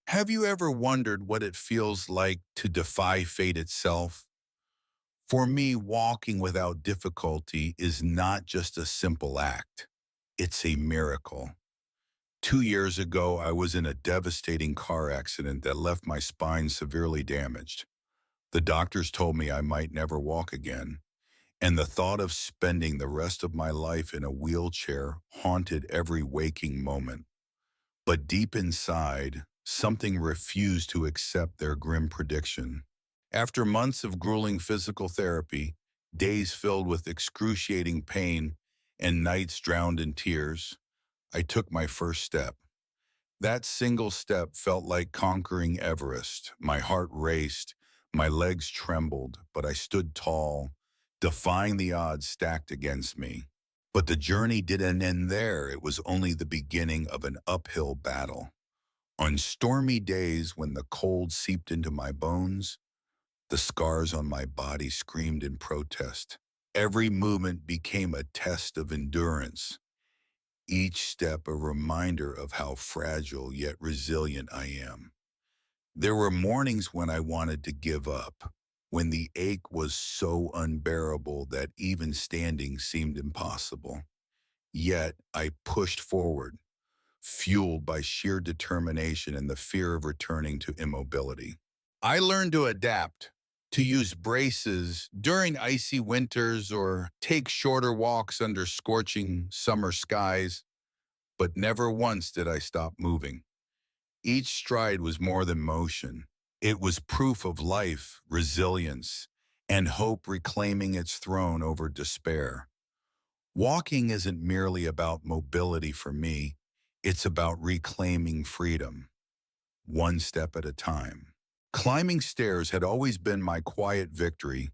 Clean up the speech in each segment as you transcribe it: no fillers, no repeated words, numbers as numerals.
Have you ever wondered what it feels like to defy fate itself? For me, walking without difficulty is not just a simple act. It's a miracle. 2 years ago, I was in a devastating car accident that left my spine severely damaged. The doctors told me I might never walk again, and the thought of spending the rest of my life in a wheelchair haunted every waking moment. But deep inside, something refused to accept their grim prediction. After months of grueling physical therapy, days filled with excruciating pain, and nights drowned in tears, I took my first step. That single step felt like conquering Everest. My heart raced, my legs trembled, but I stood tall, defying the odds stacked against me. But the journey didn't end there. It was only the beginning of an uphill battle. On stormy days when the cold seeped into my bones, the scars on my body screamed in protest. Every movement became a test of endurance, each step a reminder of how fragile yet resilient I am. There were mornings when I wanted to give up, when the ache was so unbearable that even standing seemed impossible. Yet I pushed forward, fueled by sheer determination and the fear of returning to immobility. I learned to adapt, to use braces during icy winters or take shorter walks under scorching summer skies, but never once did I stop moving. Each stride was more than motion. It was proof of life, resilience, and hope reclaiming its throne over despair. Walking isn't merely about mobility for me, it's about reclaiming freedom, one step at a time. Climbing stairs had always been my quiet victory,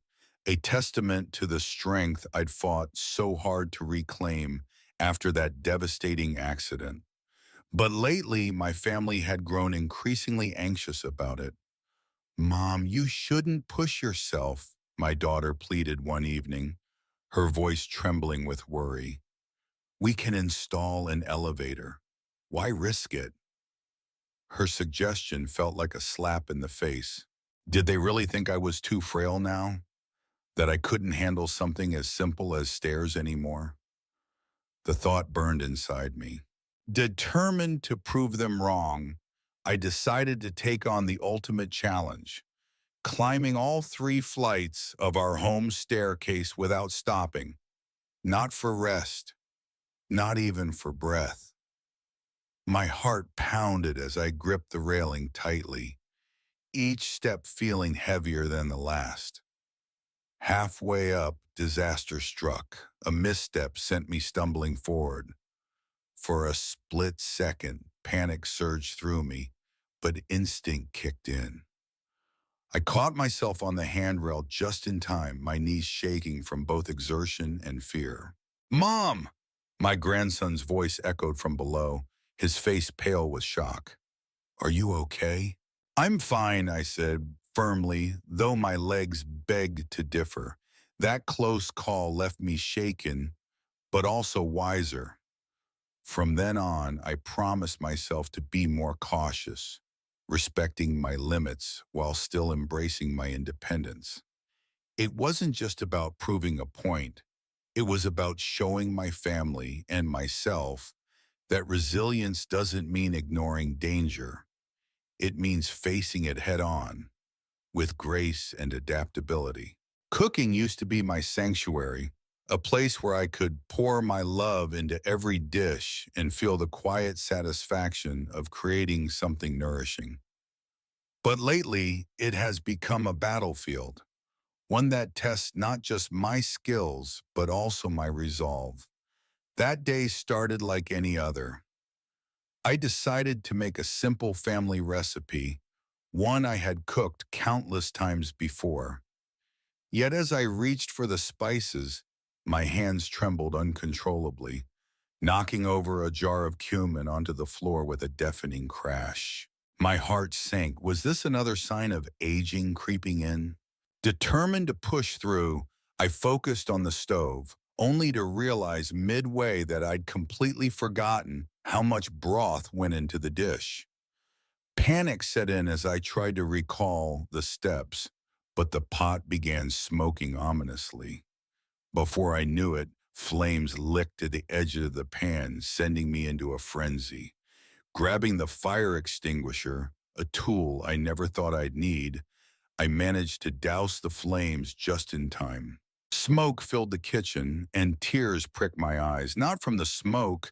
a testament to the strength I'd fought so hard to reclaim after that devastating accident. But lately, my family had grown increasingly anxious about it. "Mom, you shouldn't push yourself," my daughter pleaded one evening, her voice trembling with worry. "We can install an elevator. Why risk it?" Her suggestion felt like a slap in the face. Did they really think I was too frail now? That I couldn't handle something as simple as stairs anymore? The thought burned inside me. Determined to prove them wrong, I decided to take on the ultimate challenge, climbing all 3 flights of our home staircase without stopping, not for rest, not even for breath. My heart pounded as I gripped the railing tightly, each step feeling heavier than the last. Halfway up, disaster struck. A misstep sent me stumbling forward. For a split second, panic surged through me, but instinct kicked in. I caught myself on the handrail just in time, my knees shaking from both exertion and fear. "Mom!" My grandson's voice echoed from below, his face pale with shock. "Are you okay?" "I'm fine," I said firmly, though my legs begged to differ. That close call left me shaken, but also wiser. From then on, I promised myself to be more cautious, respecting my limits while still embracing my independence. It wasn't just about proving a point. It was about showing my family and myself that resilience doesn't mean ignoring danger. It means facing it head on, with grace and adaptability. Cooking used to be my sanctuary, a place where I could pour my love into every dish and feel the quiet satisfaction of creating something nourishing. But lately, it has become a battlefield, one that tests not just my skills, but also my resolve. That day started like any other. I decided to make a simple family recipe, one I had cooked countless times before. Yet as I reached for the spices, my hands trembled uncontrollably, knocking over a jar of cumin onto the floor with a deafening crash. My heart sank. Was this another sign of aging creeping in? Determined to push through, I focused on the stove, only to realize midway that I'd completely forgotten how much broth went into the dish. Panic set in as I tried to recall the steps, but the pot began smoking ominously. Before I knew it, flames licked at the edge of the pan, sending me into a frenzy. Grabbing the fire extinguisher, a tool I never thought I'd need, I managed to douse the flames just in time. Smoke filled the kitchen, and tears pricked my eyes, not from the smoke,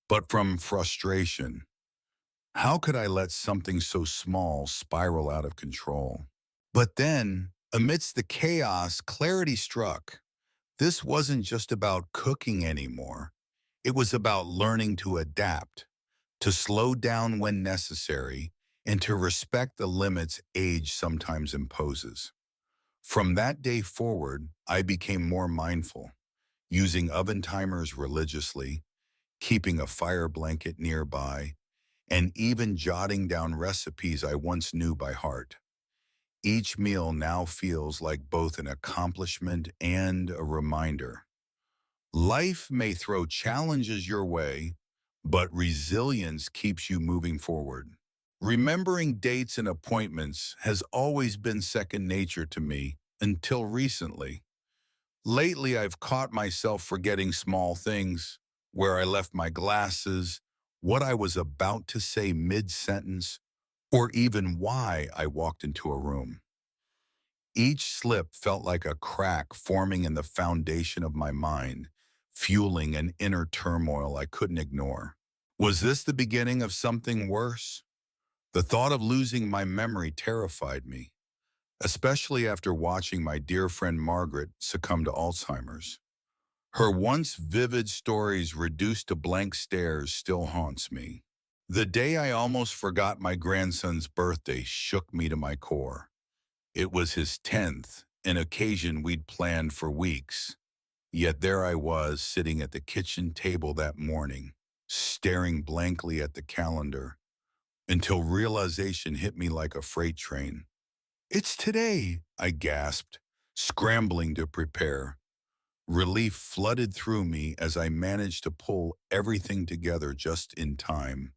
but from frustration. How could I let something so small spiral out of control? But then, amidst the chaos, clarity struck. This wasn't just about cooking anymore. It was about learning to adapt, to slow down when necessary, and to respect the limits age sometimes imposes. From that day forward, I became more mindful, using oven timers religiously, keeping a fire blanket nearby, and even jotting down recipes I once knew by heart. Each meal now feels like both an accomplishment and a reminder. Life may throw challenges your way, but resilience keeps you moving forward. Remembering dates and appointments has always been second nature to me until recently. Lately, I've caught myself forgetting small things, where I left my glasses, what I was about to say mid-sentence, or even why I walked into a room. Each slip felt like a crack forming in the foundation of my mind, fueling an inner turmoil I couldn't ignore. Was this the beginning of something worse? The thought of losing my memory terrified me, especially after watching my dear friend Margaret succumb to Alzheimer's. Her once vivid stories reduced to blank stares still haunts me. The day I almost forgot my grandson's birthday shook me to my core. It was his 10th, an occasion we'd planned for weeks. Yet there I was, sitting at the kitchen table that morning, staring blankly at the calendar, until realization hit me like a freight train. "It's today," I gasped, scrambling to prepare. Relief flooded through me as I managed to pull everything together just in time.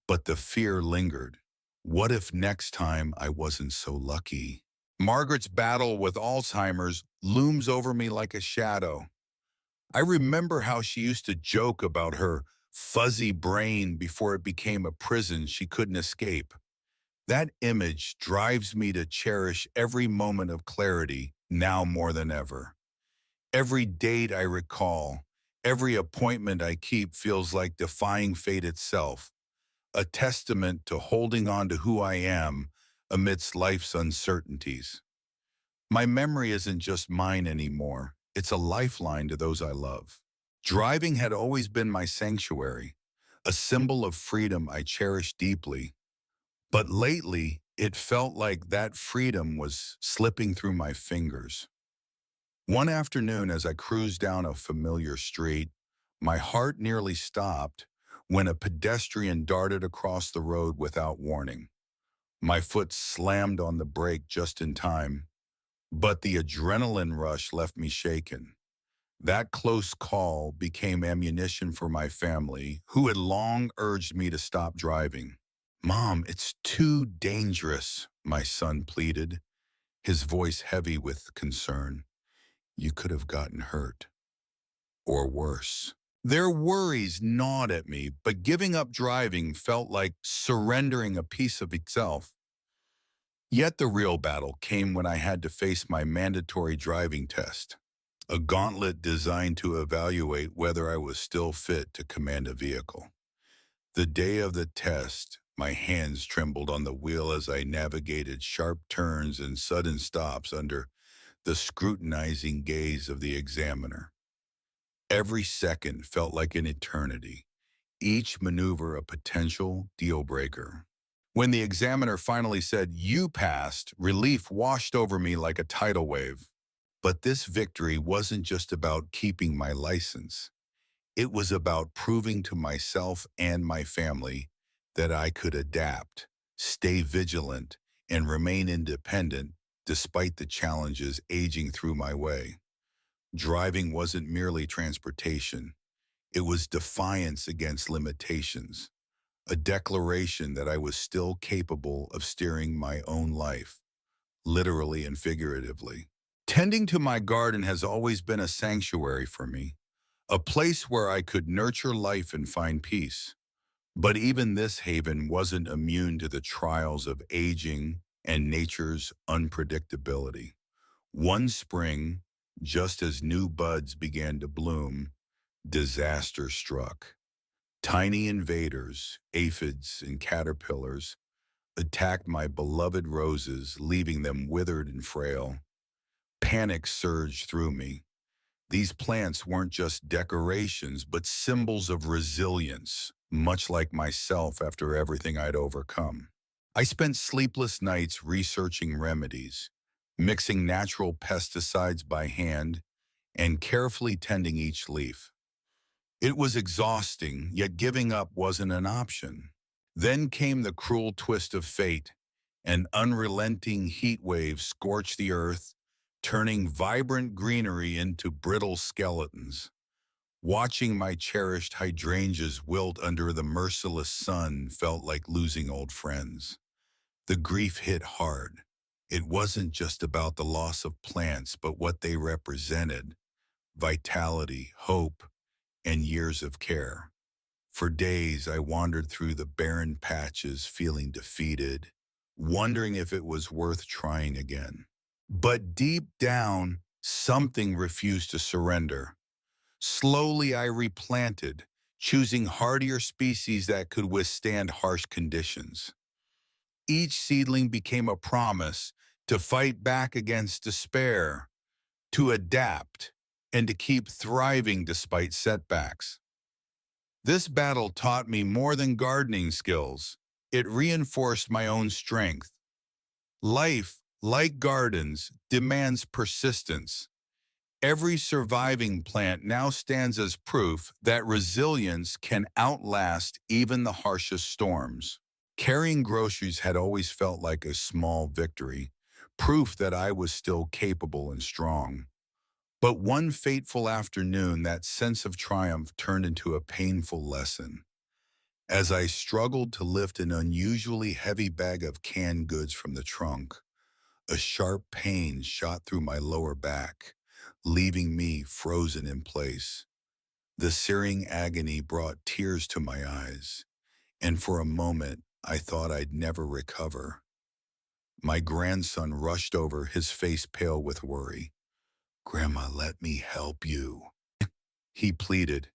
But the fear lingered. What if next time I wasn't so lucky? Margaret's battle with Alzheimer's looms over me like a shadow. I remember how she used to joke about her fuzzy brain before it became a prison she couldn't escape. That image drives me to cherish every moment of clarity now more than ever. Every date I recall, every appointment I keep feels like defying fate itself, a testament to holding on to who I am amidst life's uncertainties. My memory isn't just mine anymore. It's a lifeline to those I love. Driving had always been my sanctuary, a symbol of freedom I cherish deeply. But lately, it felt like that freedom was slipping through my fingers. One afternoon, as I cruised down a familiar street, my heart nearly stopped when a pedestrian darted across the road without warning. My foot slammed on the brake just in time, but the adrenaline rush left me shaken. That close call became ammunition for my family, who had long urged me to stop driving. "Mom, it's too dangerous," my son pleaded, his voice heavy with concern. "You could have gotten hurt, or worse." Their worries gnawed at me, but giving up driving felt like surrendering a piece of itself. Yet the real battle came when I had to face my mandatory driving test, a gauntlet designed to evaluate whether I was still fit to command a vehicle. The day of the test, my hands trembled on the wheel as I navigated sharp turns and sudden stops under the scrutinizing gaze of the examiner. Every second felt like an eternity, each maneuver a potential deal breaker. When the examiner finally said, "You passed," relief washed over me like a tidal wave. But this victory wasn't just about keeping my license. It was about proving to myself and my family that I could adapt, stay vigilant, and remain independent despite the challenges aging through my way. Driving wasn't merely transportation. It was defiance against limitations, a declaration that I was still capable of steering my own life, literally and figuratively. Tending to my garden has always been a sanctuary for me, a place where I could nurture life and find peace. But even this haven wasn't immune to the trials of aging and nature's unpredictability. One spring, just as new buds began to bloom, disaster struck. Tiny invaders, aphids and caterpillars, attacked my beloved roses, leaving them withered and frail. Panic surged through me. These plants weren't just decorations, but symbols of resilience, much like myself after everything I'd overcome. I spent sleepless nights researching remedies, mixing natural pesticides by hand, and carefully tending each leaf. It was exhausting, yet giving up wasn't an option. Then came the cruel twist of fate. An unrelenting heat wave scorched the earth, turning vibrant greenery into brittle skeletons. Watching my cherished hydrangeas wilt under the merciless sun felt like losing old friends. The grief hit hard. It wasn't just about the loss of plants, but what they represented: vitality, hope, and years of care. For days, I wandered through the barren patches, feeling defeated, wondering if it was worth trying again. But deep down, something refused to surrender. Slowly, I replanted, choosing hardier species that could withstand harsh conditions. Each seedling became a promise to fight back against despair, to adapt, and to keep thriving despite setbacks. This battle taught me more than gardening skills. It reinforced my own strength. Life, like gardens, demands persistence. Every surviving plant now stands as proof that resilience can outlast even the harshest storms. Carrying groceries had always felt like a small victory, proof that I was still capable and strong. But one fateful afternoon, that sense of triumph turned into a painful lesson. As I struggled to lift an unusually heavy bag of canned goods from the trunk, a sharp pain shot through my lower back, leaving me frozen in place. The searing agony brought tears to my eyes, and for a moment, I thought I'd never recover. My grandson rushed over, his face pale with worry. "Grandma, let me help you," he pleaded,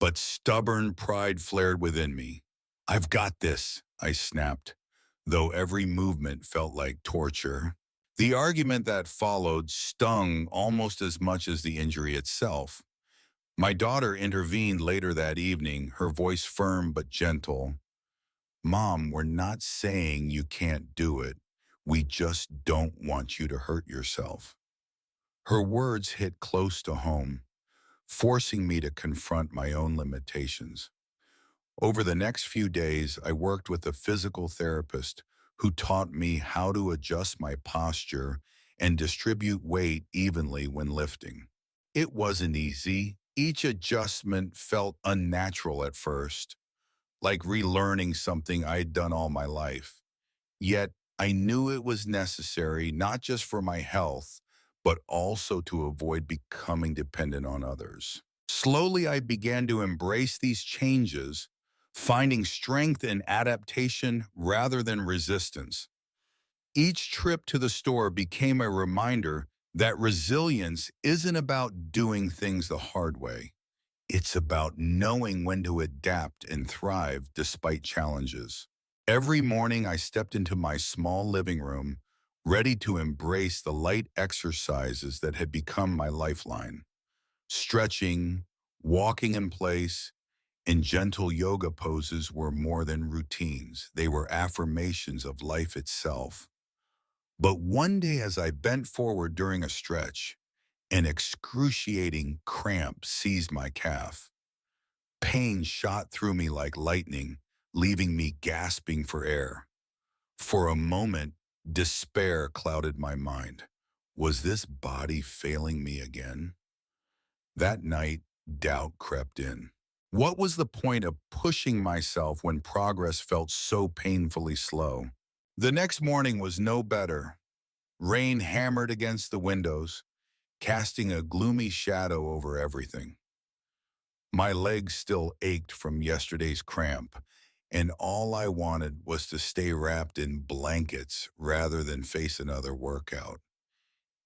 but stubborn pride flared within me. "I've got this," I snapped, though every movement felt like torture. The argument that followed stung almost as much as the injury itself. My daughter intervened later that evening, her voice firm but gentle. "Mom, we're not saying you can't do it. We just don't want you to hurt yourself." Her words hit close to home, forcing me to confront my own limitations. Over the next few days, I worked with a physical therapist who taught me how to adjust my posture and distribute weight evenly when lifting. It wasn't easy. Each adjustment felt unnatural at first, like relearning something I'd done all my life. Yet, I knew it was necessary not just for my health, but also to avoid becoming dependent on others. Slowly, I began to embrace these changes, finding strength in adaptation rather than resistance. Each trip to the store became a reminder that resilience isn't about doing things the hard way. It's about knowing when to adapt and thrive despite challenges. Every morning I stepped into my small living room, ready to embrace the light exercises that had become my lifeline. Stretching, walking in place, and gentle yoga poses were more than routines. They were affirmations of life itself. But one day as I bent forward during a stretch, an excruciating cramp seized my calf. Pain shot through me like lightning, leaving me gasping for air. For a moment, despair clouded my mind. Was this body failing me again? That night, doubt crept in. What was the point of pushing myself when progress felt so painfully slow? The next morning was no better. Rain hammered against the windows, casting a gloomy shadow over everything. My legs still ached from yesterday's cramp, and all I wanted was to stay wrapped in blankets rather than face another workout.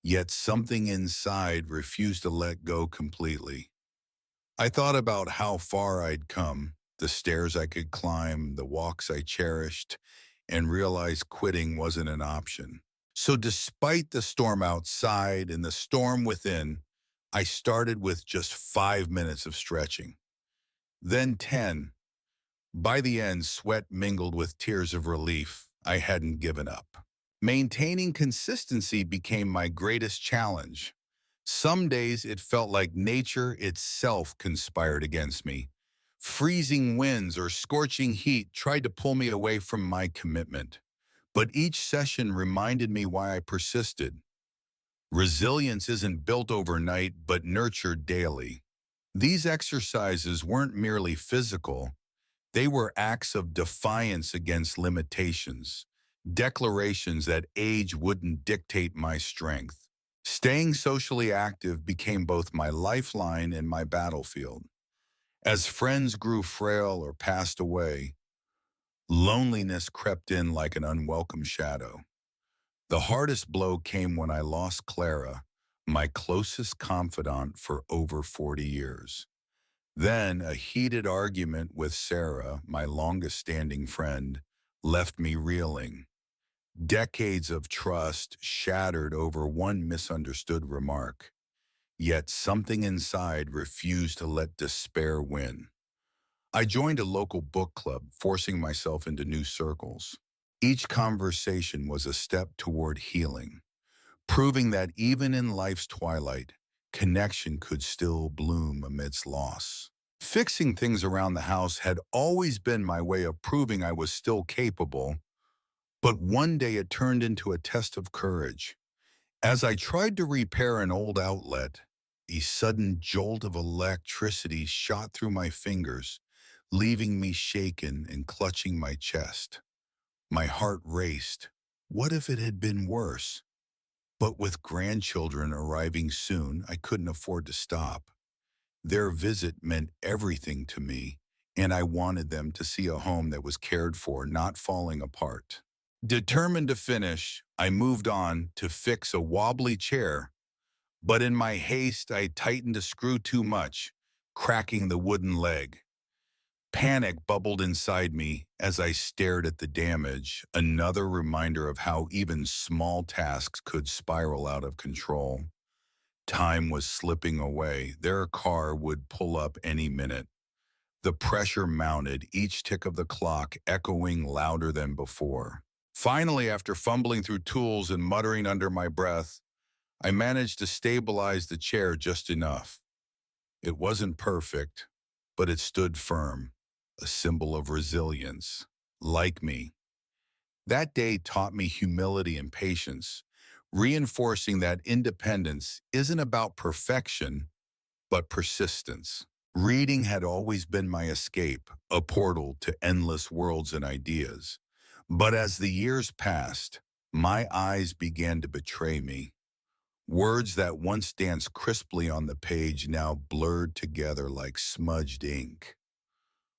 Yet something inside refused to let go completely. I thought about how far I'd come, the stairs I could climb, the walks I cherished, and realized quitting wasn't an option. So despite the storm outside and the storm within, I started with just 5 minutes of stretching. Then 10. By the end, sweat mingled with tears of relief. I hadn't given up. Maintaining consistency became my greatest challenge. Some days it felt like nature itself conspired against me. Freezing winds or scorching heat tried to pull me away from my commitment. But each session reminded me why I persisted. Resilience isn't built overnight, but nurtured daily. These exercises weren't merely physical, they were acts of defiance against limitations, declarations that age wouldn't dictate my strength. Staying socially active became both my lifeline and my battlefield. As friends grew frail or passed away, loneliness crept in like an unwelcome shadow. The hardest blow came when I lost Clara, my closest confidant for over 40 years. Then a heated argument with Sarah, my longest-standing friend, left me reeling. Decades of trust shattered over one misunderstood remark. Yet something inside refused to let despair win. I joined a local book club, forcing myself into new circles. Each conversation was a step toward healing, proving that even in life's twilight, connection could still bloom amidst loss. Fixing things around the house had always been my way of proving I was still capable, but one day it turned into a test of courage. As I tried to repair an old outlet, a sudden jolt of electricity shot through my fingers, leaving me shaken and clutching my chest. My heart raced. What if it had been worse? But with grandchildren arriving soon, I couldn't afford to stop. Their visit meant everything to me, and I wanted them to see a home that was cared for, not falling apart. Determined to finish, I moved on to fix a wobbly chair, but in my haste, I tightened a screw too much, cracking the wooden leg. Panic bubbled inside me as I stared at the damage, another reminder of how even small tasks could spiral out of control. Time was slipping away. Their car would pull up any minute. The pressure mounted, each tick of the clock echoing louder than before. Finally, after fumbling through tools and muttering under my breath, I managed to stabilize the chair just enough. It wasn't perfect, but it stood firm, a symbol of resilience. Like me, that day taught me humility and patience, reinforcing that independence isn't about perfection, but persistence. Reading had always been my escape, a portal to endless worlds and ideas. But as the years passed, my eyes began to betray me. Words that once danced crisply on the page now blurred together like smudged ink.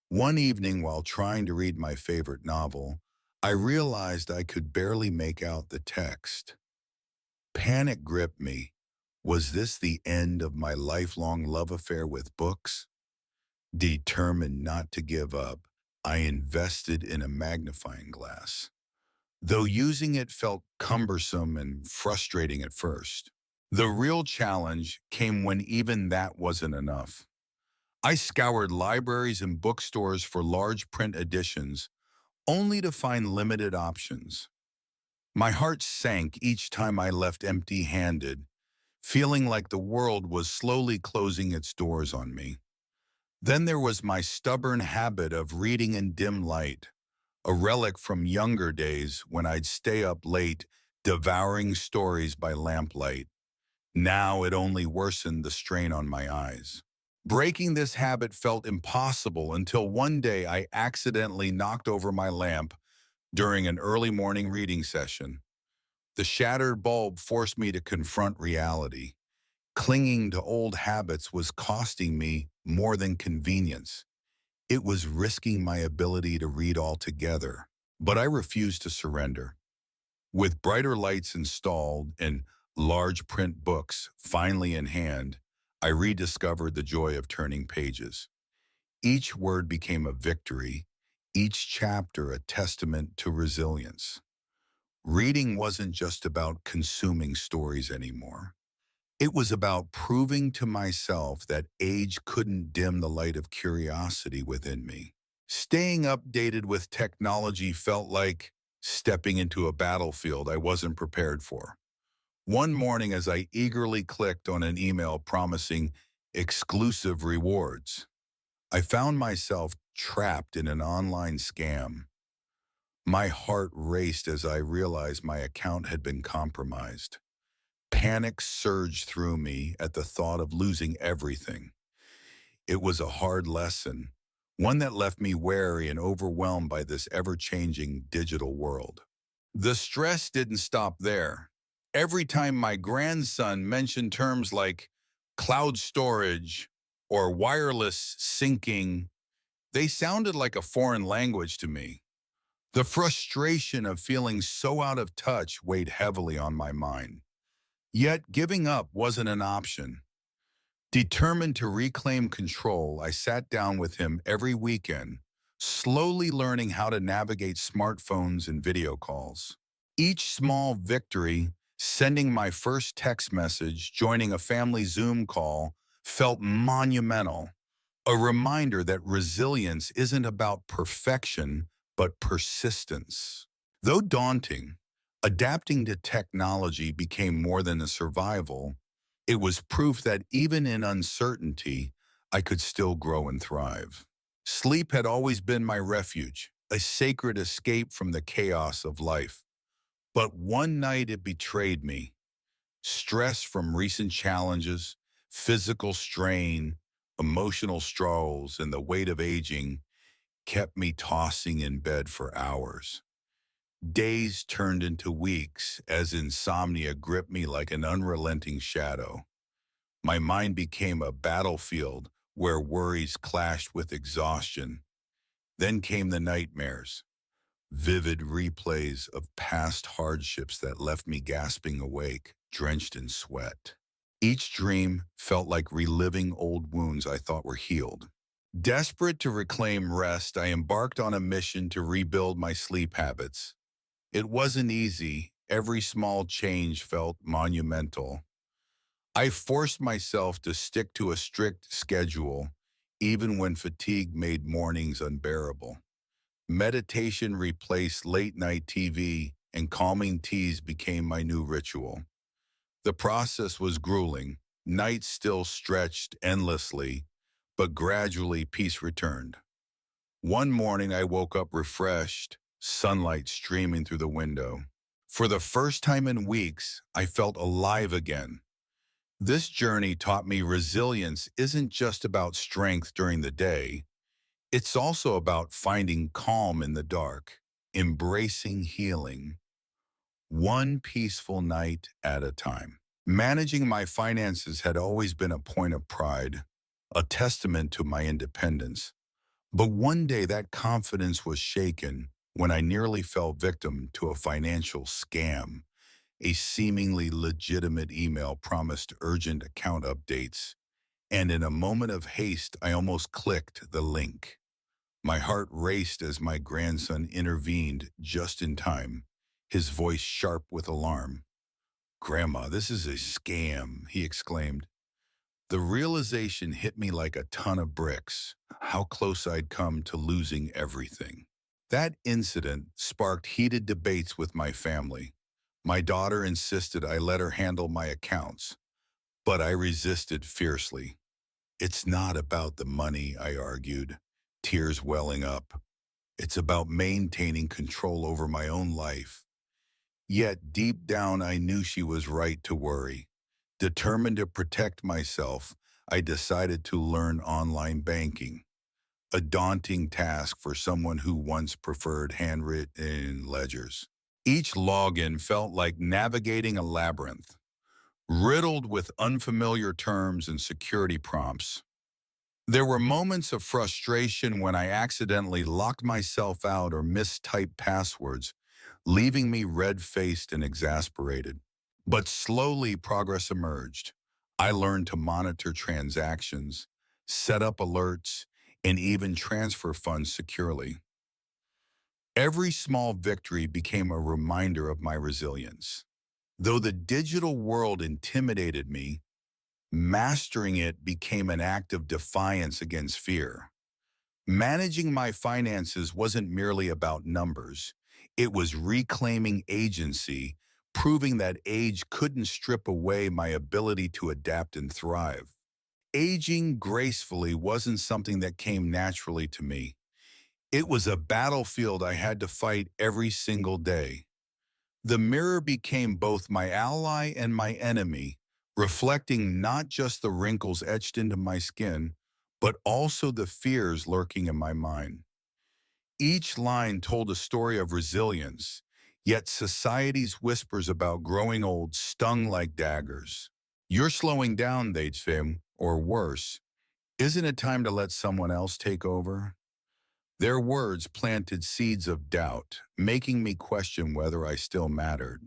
One evening, while trying to read my favorite novel, I realized I could barely make out the text. Panic gripped me. Was this the end of my lifelong love affair with books? Determined not to give up, I invested in a magnifying glass, though using it felt cumbersome and frustrating at first. The real challenge came when even that wasn't enough. I scoured libraries and bookstores for large print editions, only to find limited options. My heart sank each time I left empty-handed, feeling like the world was slowly closing its doors on me. Then there was my stubborn habit of reading in dim light, a relic from younger days when I'd stay up late, devouring stories by lamplight. Now it only worsened the strain on my eyes. Breaking this habit felt impossible until one day I accidentally knocked over my lamp during an early morning reading session. The shattered bulb forced me to confront reality. Clinging to old habits was costing me more than convenience. It was risking my ability to read altogether. But I refused to surrender. With brighter lights installed and large print books finally in hand, I rediscovered the joy of turning pages. Each word became a victory, each chapter a testament to resilience. Reading wasn't just about consuming stories anymore. It was about proving to myself that age couldn't dim the light of curiosity within me. Staying updated with technology felt like stepping into a battlefield I wasn't prepared for. One morning, as I eagerly clicked on an email promising exclusive rewards, I found myself trapped in an online scam. My heart raced as I realized my account had been compromised. Panic surged through me at the thought of losing everything. It was a hard lesson, one that left me wary and overwhelmed by this ever-changing digital world. The stress didn't stop there. Every time my grandson mentioned terms like cloud storage or wireless syncing, they sounded like a foreign language to me. The frustration of feeling so out of touch weighed heavily on my mind. Yet giving up wasn't an option. Determined to reclaim control, I sat down with him every weekend, slowly learning how to navigate smartphones and video calls. Each small victory, sending my first text message, joining a family Zoom call, felt monumental. A reminder that resilience isn't about perfection, but persistence. Though daunting, adapting to technology became more than a survival. It was proof that even in uncertainty, I could still grow and thrive. Sleep had always been my refuge, a sacred escape from the chaos of life. But one night it betrayed me. Stress from recent challenges, physical strain, emotional struggles, and the weight of aging kept me tossing in bed for hours. Days turned into weeks as insomnia gripped me like an unrelenting shadow. My mind became a battlefield where worries clashed with exhaustion. Then came the nightmares, vivid replays of past hardships that left me gasping awake, drenched in sweat. Each dream felt like reliving old wounds I thought were healed. Desperate to reclaim rest, I embarked on a mission to rebuild my sleep habits. It wasn't easy. Every small change felt monumental. I forced myself to stick to a strict schedule, even when fatigue made mornings unbearable. Meditation replaced late-night TV, and calming teas became my new ritual. The process was grueling. Nights still stretched endlessly, but gradually peace returned. One morning I woke up refreshed, sunlight streaming through the window. For the first time in weeks, I felt alive again. This journey taught me resilience isn't just about strength during the day. It's also about finding calm in the dark, embracing healing, one peaceful night at a time. Managing my finances had always been a point of pride, a testament to my independence. But one day that confidence was shaken when I nearly fell victim to a financial scam. A seemingly legitimate email promised urgent account updates, and in a moment of haste, I almost clicked the link. My heart raced as my grandson intervened just in time, his voice sharp with alarm. "Grandma, this is a scam," he exclaimed. The realization hit me like a ton of bricks, how close I'd come to losing everything. That incident sparked heated debates with my family. My daughter insisted I let her handle my accounts, but I resisted fiercely. "It's not about the money," I argued, tears welling up. "It's about maintaining control over my own life." Yet deep down I knew she was right to worry. Determined to protect myself, I decided to learn online banking, a daunting task for someone who once preferred handwritten ledgers. Each login felt like navigating a labyrinth, riddled with unfamiliar terms and security prompts. There were moments of frustration when I accidentally locked myself out or mistyped passwords, leaving me red-faced and exasperated. But slowly progress emerged. I learned to monitor transactions, set up alerts, and even transfer funds securely. Every small victory became a reminder of my resilience. Though the digital world intimidated me, mastering it became an act of defiance against fear. Managing my finances wasn't merely about numbers. It was reclaiming agency, proving that age couldn't strip away my ability to adapt and thrive. Aging gracefully wasn't something that came naturally to me. It was a battlefield I had to fight every single day. The mirror became both my ally and my enemy, reflecting not just the wrinkles etched into my skin, but also the fears lurking in my mind. Each line told a story of resilience, yet society's whispers about growing old stung like daggers. You're slowing down, they'd say, or worse, isn't it time to let someone else take over? Their words planted seeds of doubt, making me question whether I still mattered.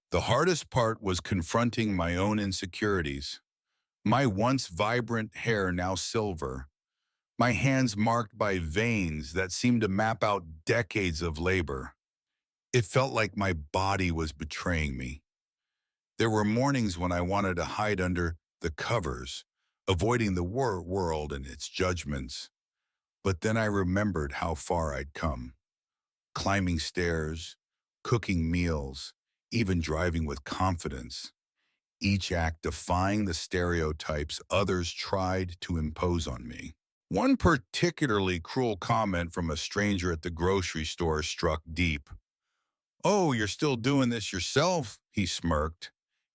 The hardest part was confronting my own insecurities. My once vibrant hair now silver, my hands marked by veins that seemed to map out decades of labor. It felt like my body was betraying me. There were mornings when I wanted to hide under the covers, avoiding the world and its judgments. But then I remembered how far I'd come, climbing stairs, cooking meals, even driving with confidence, each act defying the stereotypes others tried to impose on me. One particularly cruel comment from a stranger at the grocery store struck deep. "Oh, you're still doing this yourself," he smirked,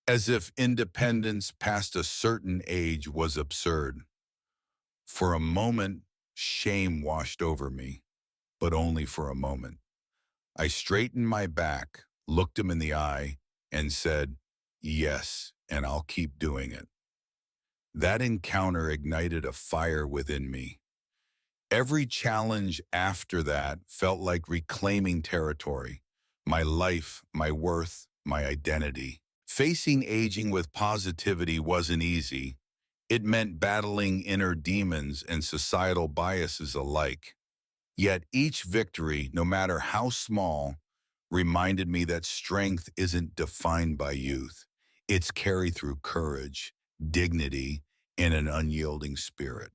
as if independence past a certain age was absurd. For a moment, shame washed over me, but only for a moment. I straightened my back, looked him in the eye, and said, "Yes, and I'll keep doing it." That encounter ignited a fire within me. Every challenge after that felt like reclaiming territory, my life, my worth, my identity. Facing aging with positivity wasn't easy. It meant battling inner demons and societal biases alike. Yet each victory, no matter how small, reminded me that strength isn't defined by youth. It's carried through courage, dignity, and an unyielding spirit.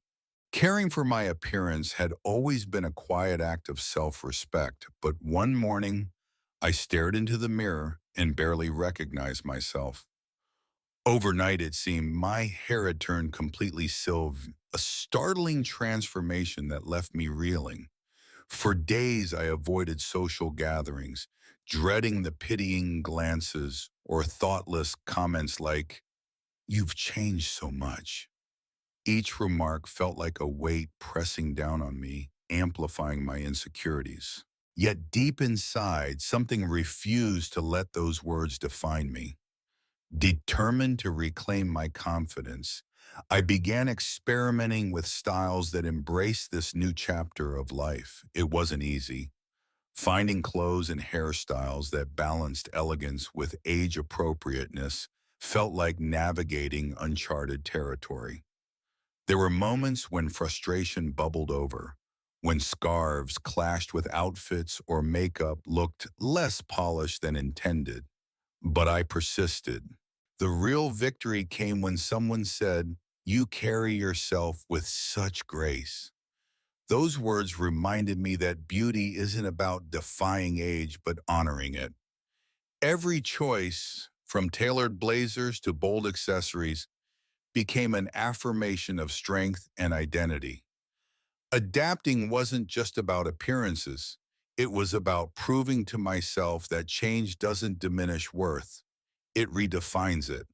Caring for my appearance had always been a quiet act of self-respect, but one morning, I stared into the mirror and barely recognized myself. Overnight, it seemed, my hair had turned completely silver, a startling transformation that left me reeling. For days, I avoided social gatherings, dreading the pitying glances or thoughtless comments like, "You've changed so much." Each remark felt like a weight pressing down on me, amplifying my insecurities. Yet deep inside, something refused to let those words define me. Determined to reclaim my confidence, I began experimenting with styles that embraced this new chapter of life. It wasn't easy. Finding clothes and hairstyles that balanced elegance with age appropriateness felt like navigating uncharted territory. There were moments when frustration bubbled over, when scarves clashed with outfits or makeup looked less polished than intended. But I persisted. The real victory came when someone said, "You carry yourself with such grace." Those words reminded me that beauty isn't about defying age, but honoring it. Every choice, from tailored blazers to bold accessories, became an affirmation of strength and identity. Adapting wasn't just about appearances. It was about proving to myself that change doesn't diminish worth. It redefines it.